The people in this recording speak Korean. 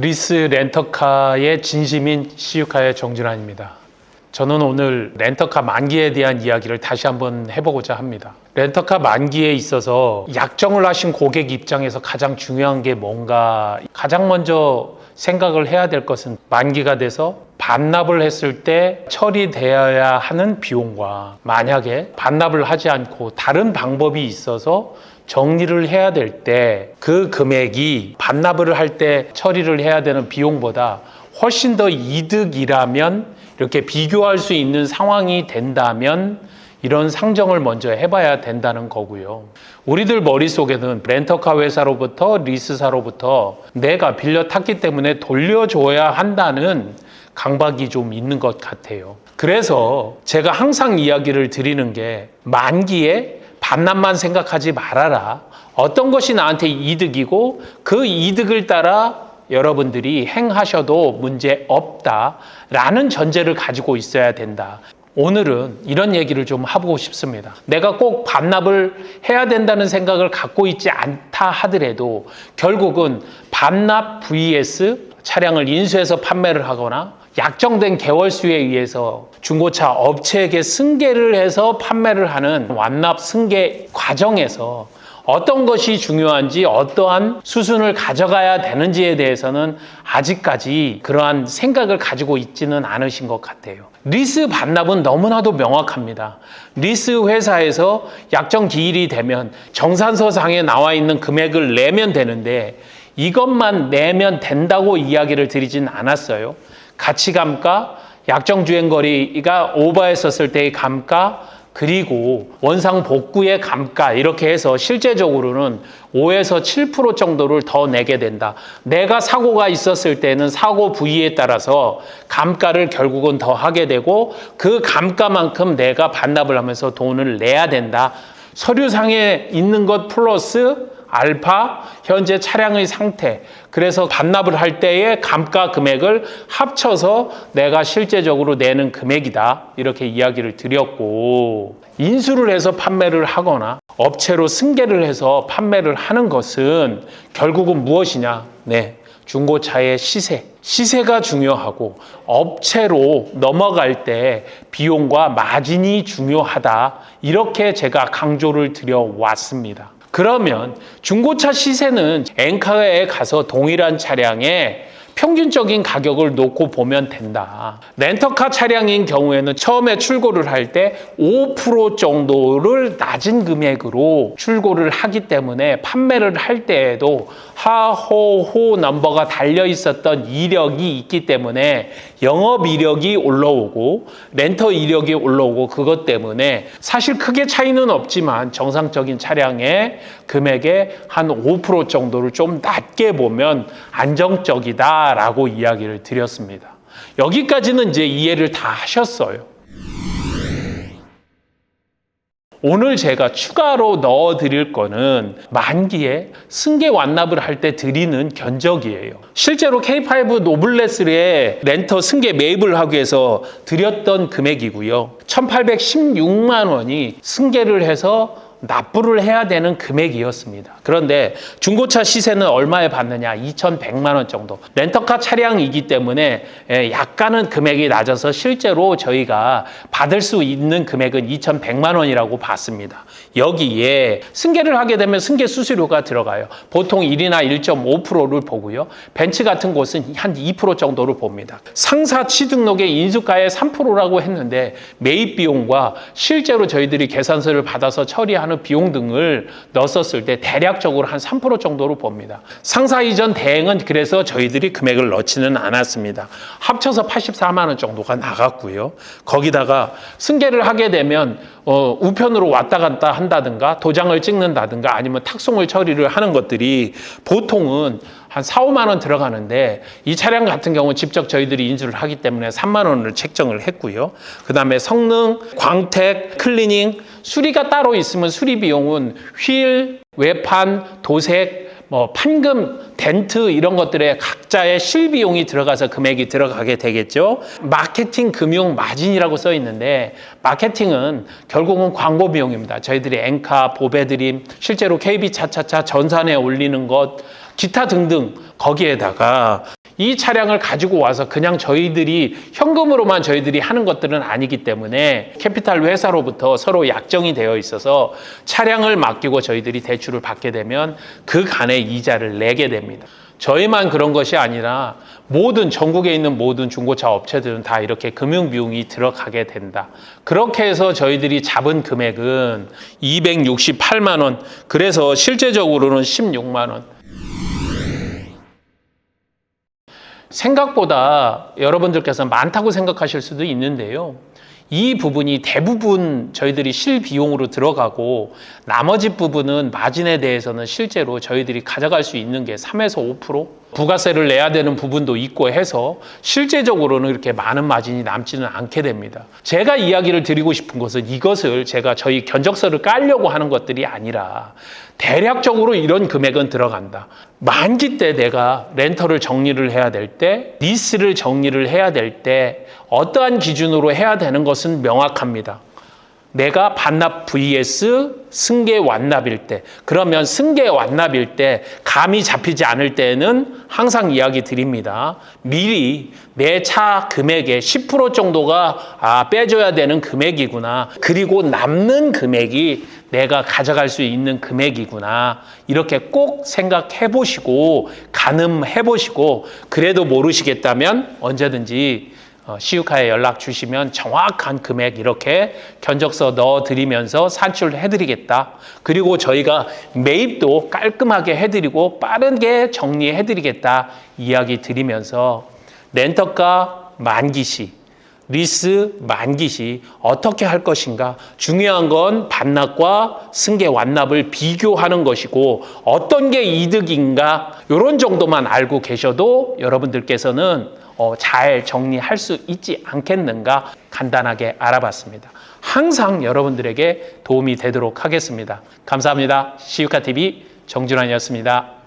리스 렌터카의 진심인 시유카의 정준환입니다. 저는 오늘 렌터카 만기에 대한 이야기를 다시 한번 해보고자 합니다. 렌터카 만기에 있어서 약정을 하신 고객 입장에서 가장 중요한 게 뭔가, 가장 먼저 생각을 해야 될 것은 만기가 돼서 반납을 했을 때 처리되어야 하는 비용과, 만약에 반납을 하지 않고 다른 방법이 있어서 정리를 해야 될 때 그 금액이 반납을 할 때 처리를 해야 되는 비용보다 훨씬 더 이득이라면, 이렇게 비교할 수 있는 상황이 된다면 이런 상정을 먼저 해봐야 된다는 거고요. 우리들 머릿속에는 렌터카 회사로부터, 리스사로부터 내가 빌려 탔기 때문에 돌려줘야 한다는 강박이 좀 있는 것 같아요. 그래서 제가 항상 이야기를 드리는 게, 만기에 반납만 생각하지 말아라. 어떤 것이 나한테 이득이고 그 이득을 따라 여러분들이 행하셔도 문제 없다라는 전제를 가지고 있어야 된다. 오늘은 이런 얘기를 좀 하고 싶습니다. 내가 꼭 반납을 해야 된다는 생각을 갖고 있지 않다 하더라도 결국은 반납 vs 차량을 인수해서 판매를 하거나 약정된 개월수에 의해서 중고차 업체에게 승계를 해서 판매를 하는 완납 승계 과정에서 어떤 것이 중요한지, 어떠한 수순을 가져가야 되는지에 대해서는 아직까지 그러한 생각을 가지고 있지는 않으신 것 같아요. 리스 반납은 너무나도 명확합니다. 리스 회사에서 약정 기일이 되면 정산서상에 나와 있는 금액을 내면 되는데, 이것만 내면 된다고 이야기를 드리진 않았어요. 가치감가, 약정주행거리가 오버했었을 때의 감가, 그리고 원상 복구의 감가, 이렇게 해서 실제적으로는 5에서 7% 정도를 더 내게 된다. 내가 사고가 있었을 때는 사고 부위에 따라서 감가를 결국은 더 하게 되고, 그 감가만큼 내가 반납을 하면서 돈을 내야 된다. 서류상에 있는 것 플러스 알파, 현재 차량의 상태, 그래서 반납을 할 때의 감가 금액을 합쳐서 내가 실제적으로 내는 금액이다, 이렇게 이야기를 드렸고, 인수를 해서 판매를 하거나 업체로 승계를 해서 판매를 하는 것은 결국은 무엇이냐? 중고차의 시세가 중요하고, 업체로 넘어갈 때 비용과 마진이 중요하다, 이렇게 제가 강조를 드려왔습니다. 그러면 중고차 시세는 엔카에 가서 동일한 차량의 평균적인 가격을 놓고 보면 된다. 렌터카 차량인 경우에는 처음에 출고를 할 때 5% 정도를 낮은 금액으로 출고를 하기 때문에 판매를 할 때에도 하호호 넘버가 달려 있었던 이력이 있기 때문에 영업 이력이 올라오고 렌터 이력이 올라오고, 그것 때문에 사실 크게 차이는 없지만 정상적인 차량의 금액의 한 5% 정도를 좀 낮게 보면 안정적이다라고 이야기를 드렸습니다. 여기까지는 이제 이해를 다 하셨어요. 오늘 제가 추가로 넣어드릴 거는 만기에 승계 완납을 할 때 드리는 견적이에요. 실제로 K5 노블레스의 렌터 승계 매입을 하기 위해서 드렸던 금액이고요. 1,816만 원이 승계를 해서 납부를 해야 되는 금액이었습니다. 그런데 중고차 시세는 얼마에 받느냐? 2,100만 원 정도. 렌터카 차량이기 때문에 약간은 금액이 낮아서 실제로 저희가 받을 수 있는 금액은 2,100만 원이라고 봤습니다. 여기에 승계를 하게 되면 승계 수수료가 들어가요. 보통 1이나 1.5%를 보고요. 벤츠 같은 곳은 한 2% 정도를 봅니다. 상사 취등록의 인수가의 3%라고 했는데, 매입 비용과 실제로 저희들이 계산서를 받아서 처리하는 비용 등을 넣었을 때 대략적으로 한 3% 정도로 봅니다. 상사 이전 대행은 그래서 저희들이 금액을 넣지는 않았습니다. 합쳐서 84만 원 정도가 나갔고요. 거기다가 승계를 하게 되면 우편으로 왔다 갔다 한다든가 도장을 찍는다든가 아니면 탁송을 처리를 하는 것들이 보통은 한 4, 5만 원 들어가는데, 이 차량 같은 경우는 직접 저희들이 인수를 하기 때문에 3만 원을 책정을 했고요. 그 다음에 성능, 광택, 클리닝, 수리가 따로 있으면 수리 비용은 휠, 외판, 도색, 판금, 덴트 이런 것들에 각자의 실비용이 들어가서 금액이 들어가게 되겠죠. 마케팅 금융 마진이라고 써 있는데, 마케팅은 결국은 광고 비용입니다. 저희들이 엔카, 보배드림, 실제로 KB 차차차 전산에 올리는 것, 기타 등등, 거기에다가 이 차량을 가지고 와서 그냥 저희들이 현금으로만 저희들이 하는 것들은 아니기 때문에 캐피탈 회사로부터 서로 약정이 되어 있어서 차량을 맡기고 저희들이 대출을 받게 되면 그 간의 이자를 내게 됩니다. 저희만 그런 것이 아니라 전국에 있는 모든 중고차 업체들은 다 이렇게 금융비용이 들어가게 된다. 그렇게 해서 저희들이 잡은 금액은 268만 원, 그래서 실제적으로는 16만 원. 생각보다 여러분들께서 많다고 생각하실 수도 있는데요. 이 부분이 대부분 저희들이 실비용으로 들어가고 나머지 부분은 마진에 대해서는 실제로 저희들이 가져갈 수 있는 게 3에서 5%? 부가세를 내야 되는 부분도 있고 해서 실제적으로는 이렇게 많은 마진이 남지는 않게 됩니다. 제가 이야기를 드리고 싶은 것은 이것을 제가 저희 견적서를 깔려고 하는 것들이 아니라 대략적으로 이런 금액은 들어간다. 만기 때 내가 렌터를 정리를 해야 될 때, 리스를 정리를 해야 될 때 어떠한 기준으로 해야 되는 것은 명확합니다. 내가 반납 vs 승계 완납일 때, 그러면 승계 완납일 때 감이 잡히지 않을 때는 항상 이야기 드립니다. 미리 내 차 금액의 10% 정도가 빼줘야 되는 금액이구나. 그리고 남는 금액이 내가 가져갈 수 있는 금액이구나. 이렇게 꼭 생각해 보시고 가늠해 보시고, 그래도 모르시겠다면 언제든지 시유카에 연락 주시면 정확한 금액 이렇게 견적서 넣어드리면서 산출해드리겠다. 그리고 저희가 매입도 깔끔하게 해드리고 빠르게 정리해드리겠다 이야기 드리면서 렌터카 만기 시, 리스 만기 시 어떻게 할 것인가, 중요한 건 반납과 승계 완납을 비교하는 것이고 어떤 게 이득인가, 이런 정도만 알고 계셔도 여러분들께서는 잘 정리할 수 있지 않겠는가 간단하게 알아봤습니다. 항상 여러분들에게 도움이 되도록 하겠습니다. 감사합니다. 시유카TV 정준환이었습니다.